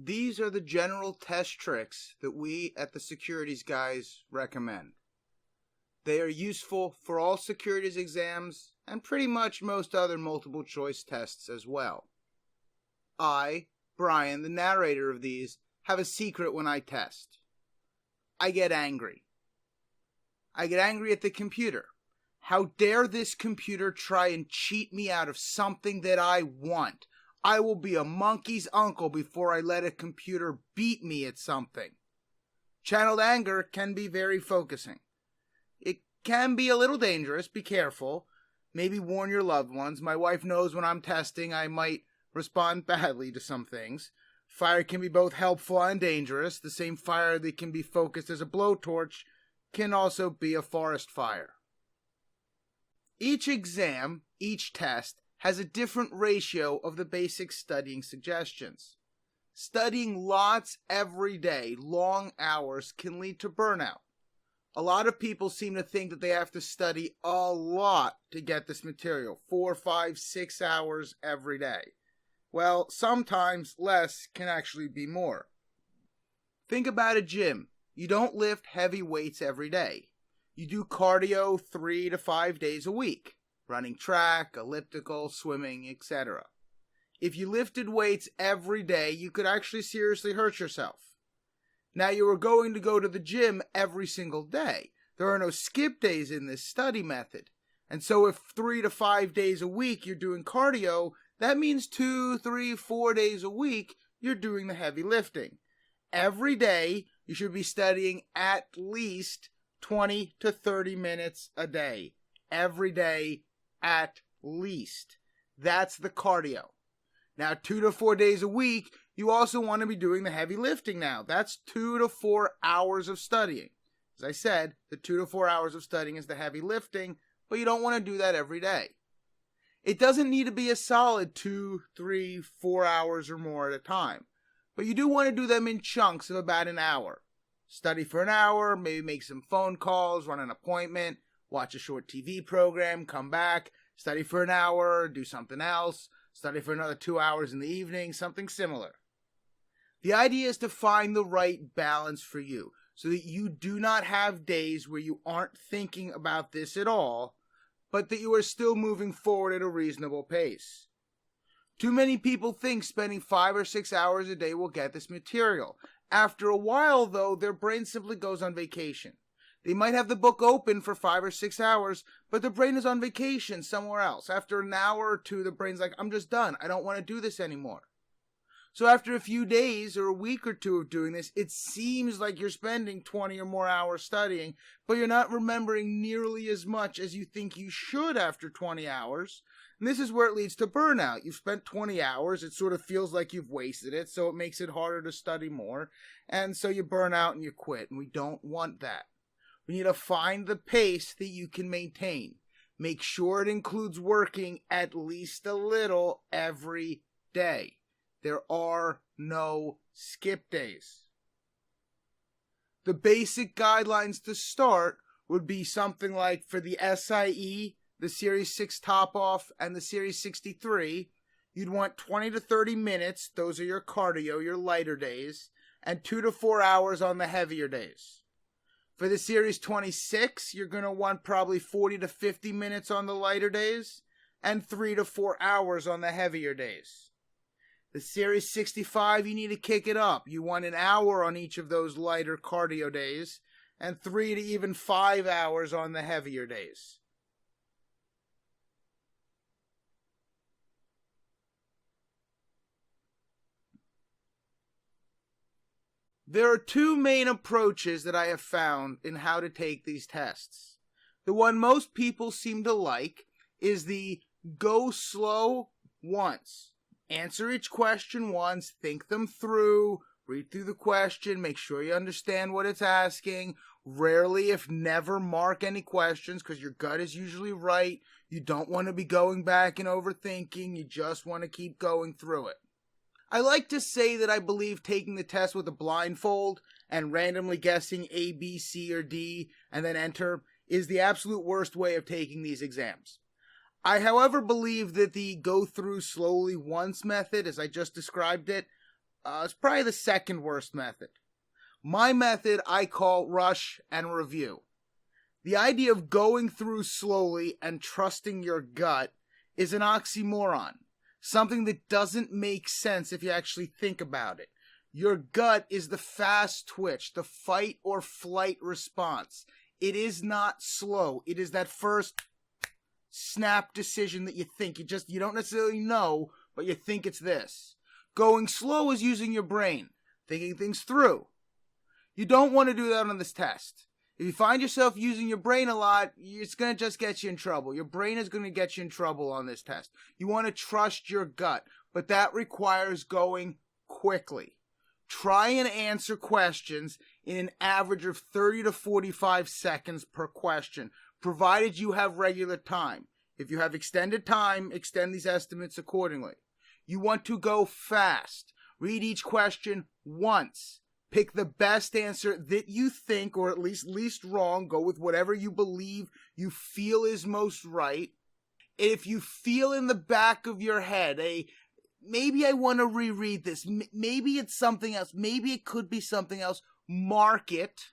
These are the general test tricks that we at the Securities Guys recommend. They are useful for all securities exams and pretty much most other multiple choice tests as well. I, Brian, the narrator of these, have a secret when I test. I get angry. I get angry at the computer. How dare this computer try and cheat me out of something that I want? I will be a monkey's uncle before I let a computer beat me at something. Channeled anger can be very focusing. It can be a little dangerous. Be careful. Maybe warn your loved ones. My wife knows when I'm testing I might respond badly to some things. Fire can be both helpful and dangerous. The same fire that can be focused as a blowtorch can also be a forest fire. Each exam, each test, has a different ratio of the basic studying suggestions. Studying lots every day, long hours, can lead to burnout. A lot of people seem to think that they have to study a lot to get this material, 4, 5, 6 hours every day. Well, sometimes less can actually be more. Think about a gym. You don't lift heavy weights every day. You do cardio 3 to 5 days a week. Running track, elliptical, swimming, etc. If you lifted weights every day, you could actually seriously hurt yourself. Now you are going to go to the gym every single day. There are no skip days in this study method. And so if 3 to 5 days a week you're doing cardio, that means 2, 3, 4 days a week you're doing the heavy lifting. Every day you should be studying at least 20 to 30 minutes a day. Every day at least. That's the cardio. Now 2 to 4 days a week, you also want to be doing the heavy lifting now. That's 2 to 4 hours of studying. As I said, the 2 to 4 hours of studying is the heavy lifting, but you don't want to do that every day. It doesn't need to be a solid 2, 3, 4 hours or more at a time, but you do want to do them in chunks of about an hour. Study for an hour, maybe make some phone calls, run an appointment, watch a short TV program, come back, study for an hour, do something else, study for another 2 hours in the evening, something similar. The idea is to find the right balance for you so that you do not have days where you aren't thinking about this at all, but that you are still moving forward at a reasonable pace. Too many people think spending 5 or 6 hours a day will get this material. After a while, though, their brain simply goes on vacation. They might have the book open for 5 or 6 hours, but the brain is on vacation somewhere else. After an hour or two, the brain's like, I'm just done. I don't want to do this anymore. So after a few days or a week or two of doing this, it seems like you're spending 20 or more hours studying, but you're not remembering nearly as much as you think you should after 20 hours. And this is where it leads to burnout. You've spent 20 hours. It sort of feels like you've wasted it, so it makes it harder to study more. And so you burn out and you quit, and we don't want that. We need to find the pace that you can maintain. Make sure it includes working at least a little every day. There are no skip days. The basic guidelines to start would be something like for the SIE, the Series 6 Top-Off, and the Series 63, you'd want 20 to 30 minutes, those are your cardio, your lighter days, and 2 to 4 hours on the heavier days. For the Series 26, you're going to want probably 40 to 50 minutes on the lighter days, and 3 to 4 hours on the heavier days. The Series 65, you need to kick it up. You want an hour on each of those lighter cardio days, and 3 to even 5 hours on the heavier days. There are two main approaches that I have found in how to take these tests. The one most people seem to like is the go slow once. Answer each question once, think them through, read through the question, make sure you understand what it's asking. Rarely, if never, mark any questions because your gut is usually right. You don't want to be going back and overthinking. You just want to keep going through it. I like to say that I believe taking the test with a blindfold and randomly guessing A, B, C, or D and then enter is the absolute worst way of taking these exams. I, however, believe that the go through slowly once method, as I just described it, It's probably the second worst method. My method I call rush and review. The idea of going through slowly and trusting your gut is an oxymoron, something that doesn't make sense if you actually think about it. Your gut is the fast twitch, the fight or flight response. It is not slow. It is that first snap decision that you think. You don't necessarily know, but you think it's this. Going slow is using your brain, thinking things through. You don't want to do that on this test. If you find yourself using your brain a lot, it's going to just get you in trouble. Your brain is going to get you in trouble on this test. You want to trust your gut, but that requires going quickly. Try and answer questions in an average of 30 to 45 seconds per question, provided you have regular time. If you have extended time, extend these estimates accordingly. You want to go fast. Read each question once. Pick the best answer that you think, or at least wrong. Go with whatever you believe you feel is most right. If you feel in the back of your head, maybe I want to reread this. Maybe it's something else. Maybe it could be something else. Mark it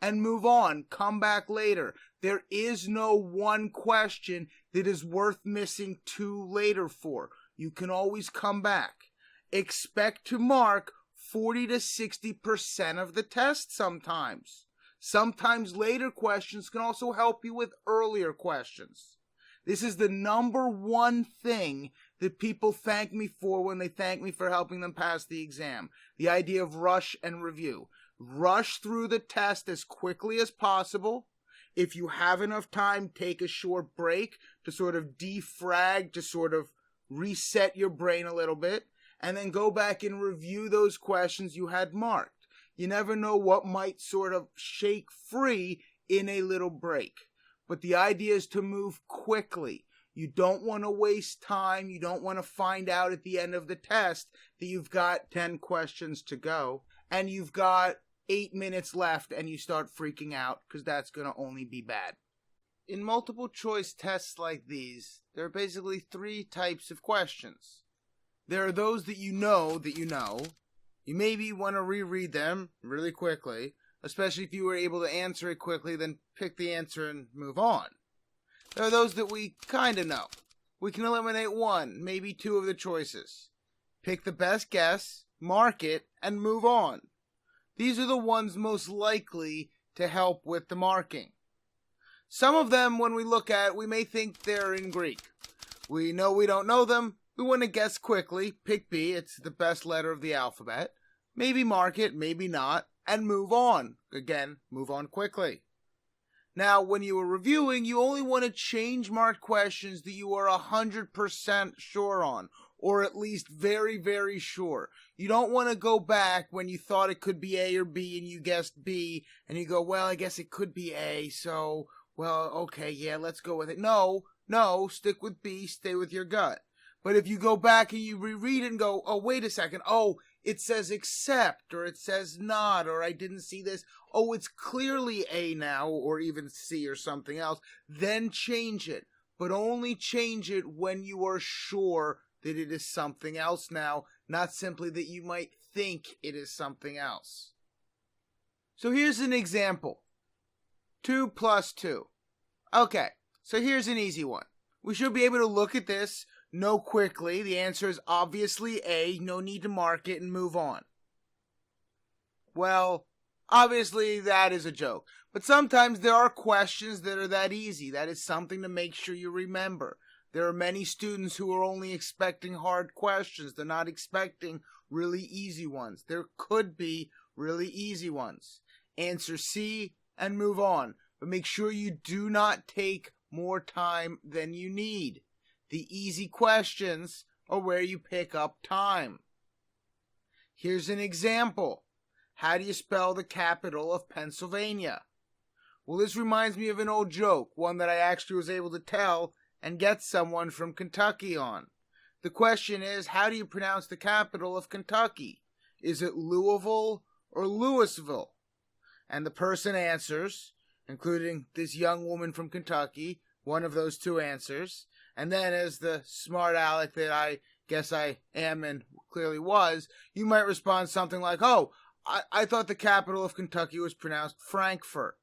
and move on. Come back later. There is no one question that is worth missing two later for. You can always come back. Expect to mark 40 to 60% of the test sometimes. Sometimes later questions can also help you with earlier questions. This is the number one thing that people thank me for when they thank me for helping them pass the exam. The idea of rush and review. Rush through the test as quickly as possible. If you have enough time, take a short break to sort of defrag, to sort of reset your brain a little bit, and then go back and review those questions you had marked. You never know what might sort of shake free in a little break. But the idea is to move quickly. You don't want to waste time. You don't want to find out at the end of the test that you've got 10 questions to go and you've got 8 minutes left and you start freaking out, because that's going to only be bad. In multiple choice tests like these, there are basically three types of questions. There are those that you know. You maybe want to reread them really quickly, especially if you were able to answer it quickly, then pick the answer and move on. There are those that we kind of know. We can eliminate one, maybe two of the choices. Pick the best guess, mark it, and move on. These are the ones most likely to help with the marking. Some of them, when we look at, we may think they're in Greek. We know we don't know them. We want to guess quickly. Pick B. It's the best letter of the alphabet. Maybe mark it, maybe not, and move on. Again, move on quickly. Now, when you are reviewing, you only want to change marked questions that you are 100% sure on, or at least very, very sure. You don't want to go back when you thought it could be A or B and you guessed B, and you go, well, I guess it could be A, so, well, okay, yeah, let's go with it. No, stick with B, stay with your gut. But if you go back and you reread it and go, oh, wait a second, oh, it says except, or it says not, or I didn't see this, oh, it's clearly A now, or even C or something else, then change it. But only change it when you are sure that it is something else now, not simply that you might think it is something else. So here's an example. 2 plus 2. Okay, so here's an easy one. We should be able to look at this, know quickly. The answer is obviously A, no need to mark it, and move on. Well, obviously that is a joke. But sometimes there are questions that are that easy. That is something to make sure you remember. There are many students who are only expecting hard questions. They're not expecting really easy ones. There could be really easy ones. Answer C and move on. But make sure you do not take more time than you need. The easy questions are where you pick up time. Here's an example. How do you spell the capital of Pennsylvania? Well, this reminds me of an old joke, one that I actually was able to tell and get someone from Kentucky on. The question is, how do you pronounce the capital of Kentucky? Is it Louisville or Louisville? And the person answers, including this young woman from Kentucky, one of those two answers. And then, as the smart aleck that I guess I am and clearly was, you might respond something like, oh, I thought the capital of Kentucky was pronounced Frankfurt.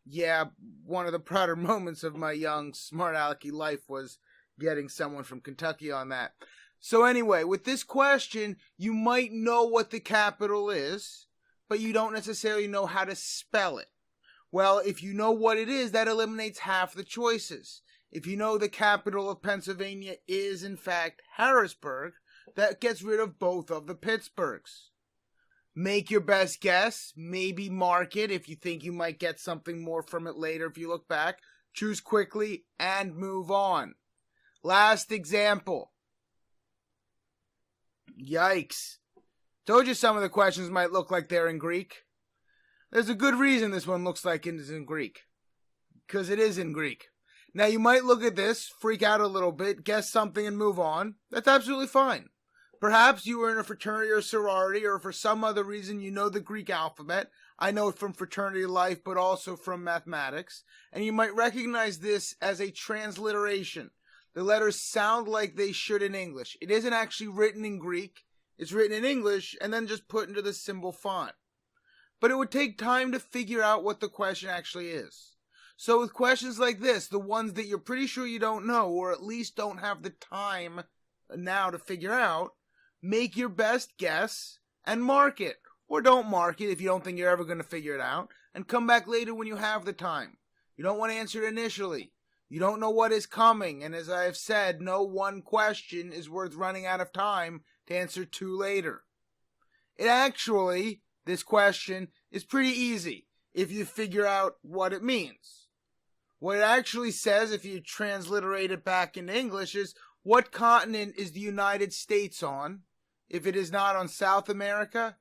Yeah, one of the prouder moments of my young, smart alecky life was getting someone from Kentucky on that. So anyway, with this question, you might know what the capital is, but you don't necessarily know how to spell it. Well, if you know what it is, that eliminates half the choices. If you know the capital of Pennsylvania is, in fact, Harrisburg, that gets rid of both of the Pittsburghs. Make your best guess. Maybe mark it if you think you might get something more from it later if you look back. Choose quickly and move on. Last example. Yikes. Told you some of the questions might look like they're in Greek. There's a good reason this one looks like it is in Greek. Because it is in Greek. Now you might look at this, freak out a little bit, guess something and move on. That's absolutely fine. Perhaps you were in a fraternity or sorority, or for some other reason you know the Greek alphabet. I know it from fraternity life, but also from mathematics. And you might recognize this as a transliteration. The letters sound like they should in English. It isn't actually written in Greek. It's written in English and then just put into the symbol font. But it would take time to figure out what the question actually is. So with questions like this, the ones that you're pretty sure you don't know, or at least don't have the time now to figure out, make your best guess and mark it. Or don't mark it if you don't think you're ever going to figure it out, and come back later when you have the time. You don't want to answer it initially. You don't know what is coming, and as I have said, no one question is worth running out of time to answer two later. This question is pretty easy if you figure out what it means. What it actually says, if you transliterate it back into English, is what continent is the United States on? If it is not on South America,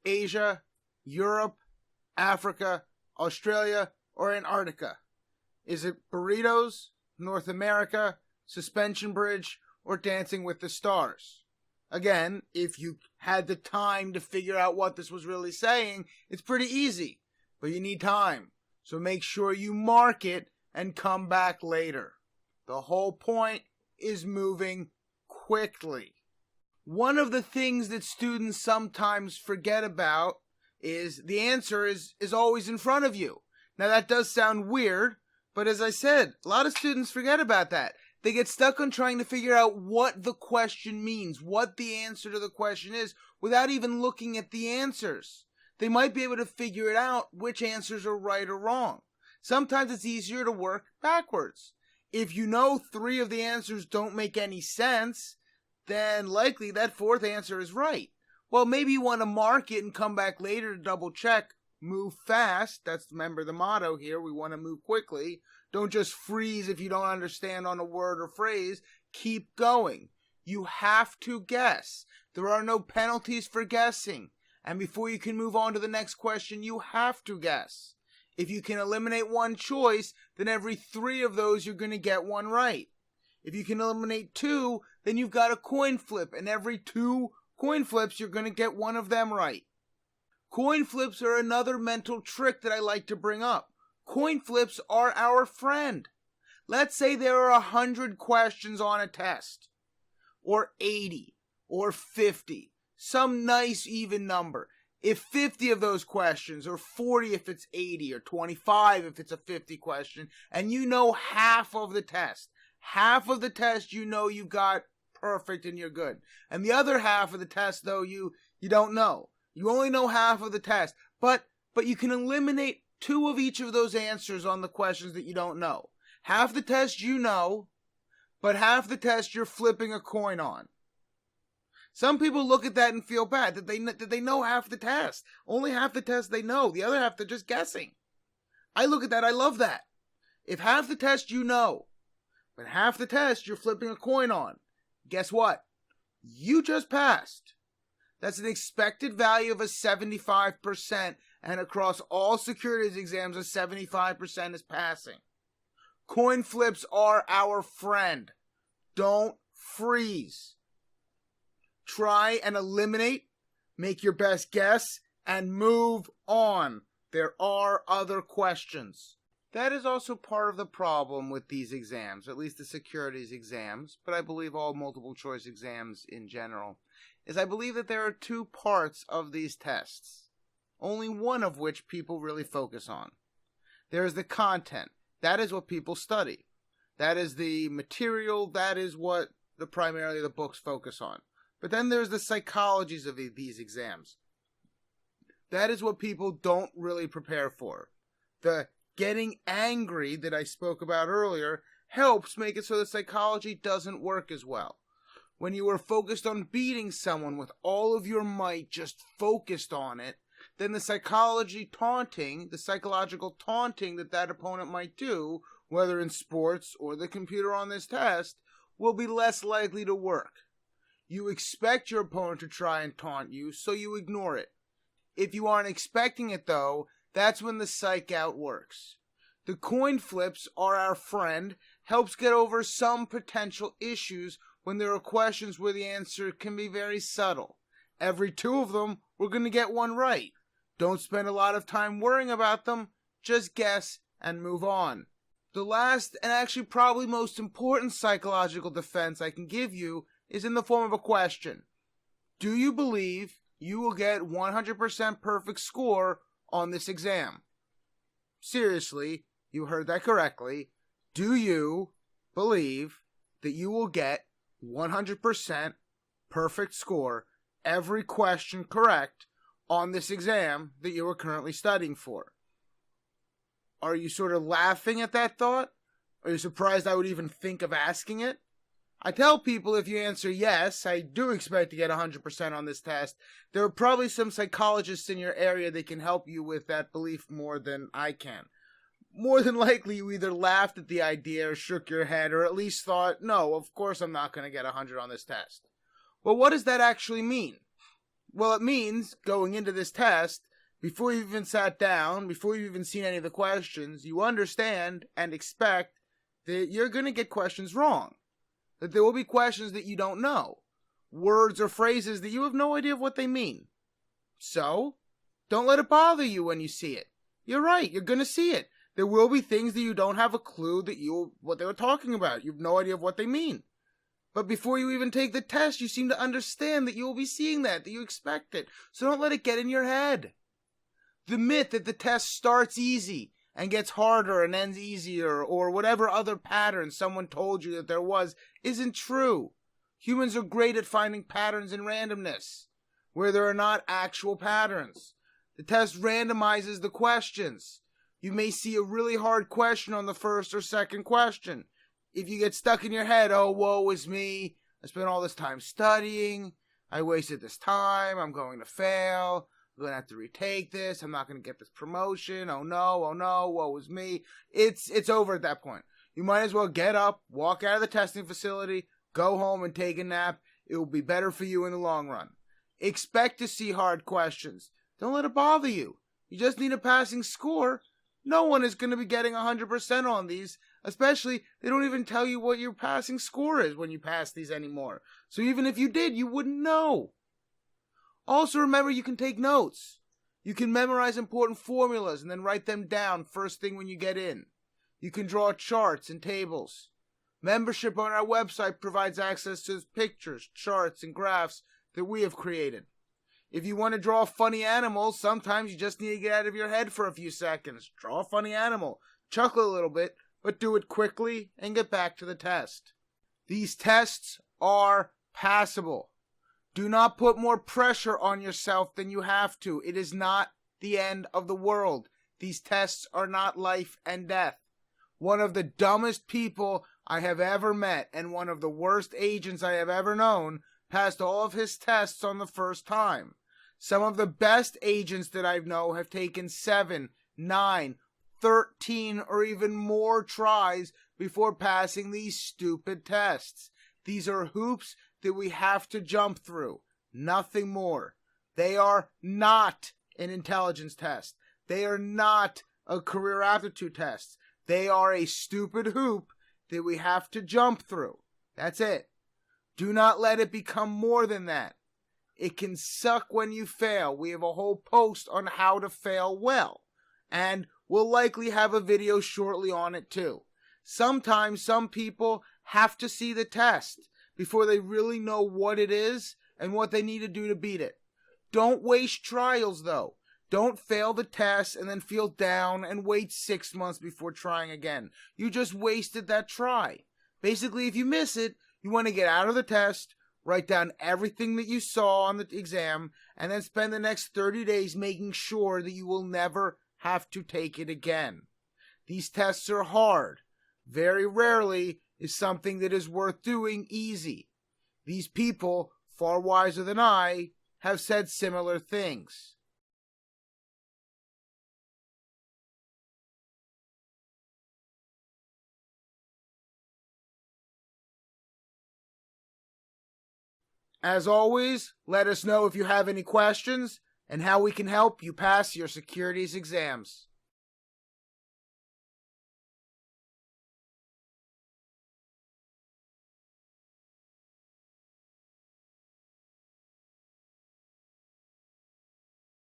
Asia, Europe, Africa, Australia, or Antarctica? Is it burritos, North America, suspension bridge, or Dancing with the Stars? Again, if you had the time to figure out what this was really saying, it's pretty easy, but you need time. So make sure you mark it and come back later. The whole point is moving quickly. One of the things that students sometimes forget about is the answer is always in front of you. Now that does sound weird, but as I said, a lot of students forget about that. They get stuck on trying to figure out what the question means, what the answer to the question is, without even looking at the answers. They might be able to figure it out which answers are right or wrong. Sometimes it's easier to work backwards. If you know three of the answers don't make any sense, then likely that fourth answer is right. Well, maybe you want to mark it and come back later to double check. Move fast. That's, remember, the motto here. We want to move quickly. Don't just freeze if you don't understand on a word or phrase. Keep going. You have to guess. There are no penalties for guessing. And before you can move on to the next question, you have to guess. If you can eliminate one choice, then every three of those you're going to get one right. If you can eliminate two, then you've got a coin flip, and every two coin flips you're going to get one of them right. Coin flips are another mental trick that I like to bring up. Coin flips are our friend. Let's say there are 100 questions on a test, or 80, or 50, some nice even number. If 50 of those questions, or 40 if it's 80, or 25 if it's a 50 question, and you know half of the test you know you got perfect and you're good. And the other half of the test, though, you don't know. You only know half of the test, but you can eliminate two of each of those answers on the questions that you don't know. Half the test you know, but half the test you're flipping a coin on. Some people look at that and feel bad that they know half the test. Only half the test they know. The other half they're just guessing. I look at that, I love that. If half the test you know, but half the test you're flipping a coin on, guess what? You just passed. That's an expected value of a 75%, and across all securities exams, a 75% is passing. Coin flips are our friend. Don't freeze. Try and eliminate, make your best guess, and move on. There are other questions. That is also part of the problem with these exams, at least the securities exams, but I believe all multiple choice exams in general, is I believe that there are two parts of these tests, only one of which people really focus on. There is the content. That is what people study. That is the material. That is what primarily the books focus on. But then there's the psychologies of these exams. That is what people don't really prepare for. The getting angry that I spoke about earlier helps make it so that psychology doesn't work as well. When you are focused on beating someone with all of your might, just focused on it, then the psychological taunting that opponent might do, whether in sports or the computer on this test, will be less likely to work. You expect your opponent to try and taunt you, so you ignore it. If you aren't expecting it, though, that's when the psych out works. The coin flips are our friend, helps get over some potential issues when there are questions where the answer can be very subtle. Every two of them, we're going to get one right. Don't spend a lot of time worrying about them, just guess and move on. The last and actually probably most important psychological defense I can give you is in the form of a question. Do you believe you will get 100% perfect score on this exam? Seriously, you heard that correctly. Do you believe that you will get 100% perfect score, every question correct, on this exam that you are currently studying for? Are you sort of laughing at that thought? Are you surprised I would even think of asking it? I tell people if you answer yes, I do expect to get 100% on this test, there are probably some psychologists in your area that can help you with that belief more than I can. More than likely you either laughed at the idea or shook your head or at least thought, no, of course I'm not going to get 100 on this test. Well, what does that actually mean? Well, it means going into this test, before you've even sat down, before you've even seen any of the questions, you understand and expect that you're going to get questions wrong. That there will be questions that you don't know. Words or phrases that you have no idea of what they mean. So, don't let it bother you when you see it. You're right, you're going to see it. There will be things that you don't have a clue what they were talking about. You have no idea of what they mean. But before you even take the test, you seem to understand that you will be seeing that you expect it. So don't let it get in your head. The myth that the test starts easy and gets harder and ends easier, or whatever other pattern someone told you that there was, isn't true. Humans are great at finding patterns in randomness, where there are not actual patterns. The test randomizes the questions. You may see a really hard question on the first or second question. If you get stuck in your head, oh, woe is me, I spent all this time studying, I wasted this time, I'm going to fail, I'm going to have to retake this, I'm not going to get this promotion, oh no, woe is me. It's over at that point. You might as well get up, walk out of the testing facility, go home and take a nap. It will be better for you in the long run. Expect to see hard questions. Don't let it bother you. You just need a passing score. No one is going to be getting 100% on these, especially they don't even tell you what your passing score is when you pass these anymore. So even if you did, you wouldn't know. Also remember, you can take notes. You can memorize important formulas and then write them down first thing when you get in. You can draw charts and tables. Membership on our website provides access to pictures, charts, and graphs that we have created. If you want to draw funny animals, sometimes you just need to get out of your head for a few seconds. Draw a funny animal, chuckle a little bit, but do it quickly and get back to the test. These tests are passable. Do not put more pressure on yourself than you have to. It is not the end of the world. These tests are not life and death. One of the dumbest people I have ever met and one of the worst agents I have ever known passed all of his tests on the first time. Some of the best agents that I know have taken 7, 9, 13, or even more tries before passing these stupid tests. These are hoops that we have to jump through. Nothing more. They are not an intelligence test. They are not a career aptitude test. They are a stupid hoop that we have to jump through. That's it. Do not let it become more than that. It can suck when you fail. We have a whole post on how to fail well. And will likely have a video shortly on it too. Sometimes some people have to see the test before they really know what it is and what they need to do to beat it. Don't waste trials though. Don't fail the test and then feel down and wait 6 months before trying again. You just wasted that try. Basically, if you miss it, you want to get out of the test, write down everything that you saw on the exam, and then spend the next 30 days making sure that you will never have to take it again. These tests are hard. Very rarely is something that is worth doing easy. These people, far wiser than I, have said similar things. As always, let us know if you have any questions and how we can help you pass your securities exams.